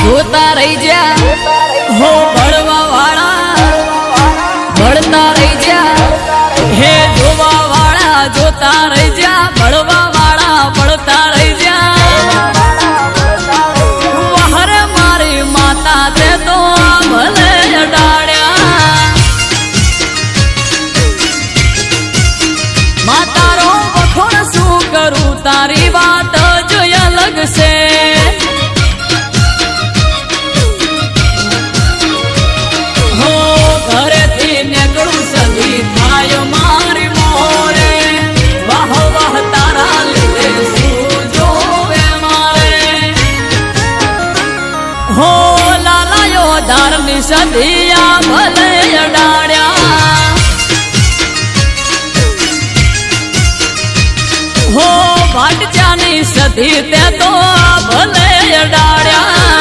જોતા રહી જા હો ભળવા વાળા ભળતા રહી જા હે જોવા વાળા જોતા રહી જા ભળવા વાળા ભળતા રહી જા વહરે મારી માતા તે તો ભલે અડાડ્યા માતારો વખોણ શું કરું તારી વાત જ અલગ છે સદિયા ભલે અડાડ્યા હો ભાટજાની સદી તે તો ભલે અડાડ્યા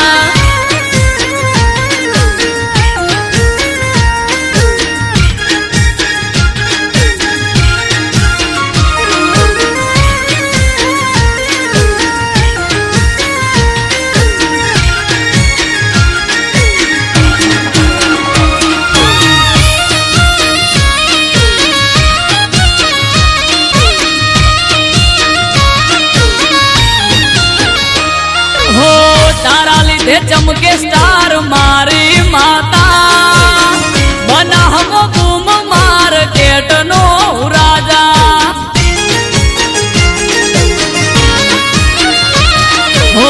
चमके स्टार मारी माता बना हम बूम मार्केट नो राजा हो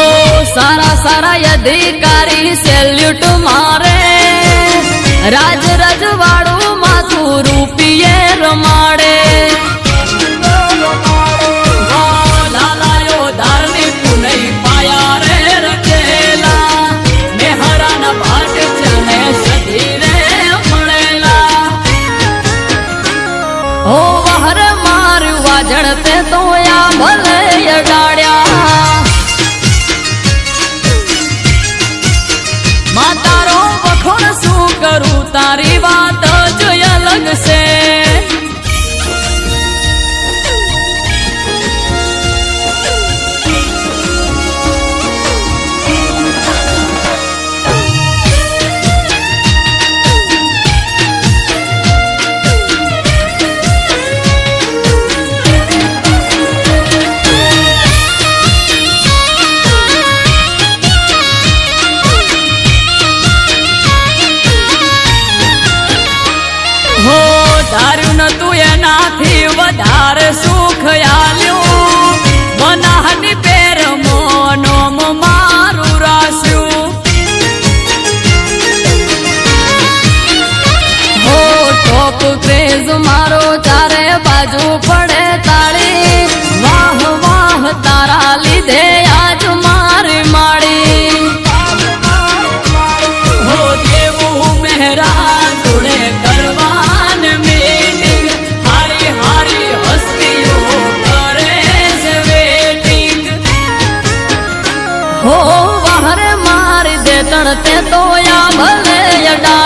सारा सारा अधिकारी सेल्यूट मारे राज रजवाड़ू माथू रूपिये रमाड़े जड़ते तो या भले अडाड्या मातारो वखोण शू करूं तारी बात जो अलग से धार्યું નતું એનાથી વધારે સુખ આલ્યું બનાહની પેર મોનોમ મારું રાસ્યું હો ટોપ ક્રેઝ મારો ચારે બાજુ પડે તાળી વાહ વાહ તારા લીધે આજ મારી માળી હો દેવું મહેરા જોડે કરવા हो वहरे मार दे तड़ते तो या भले अडा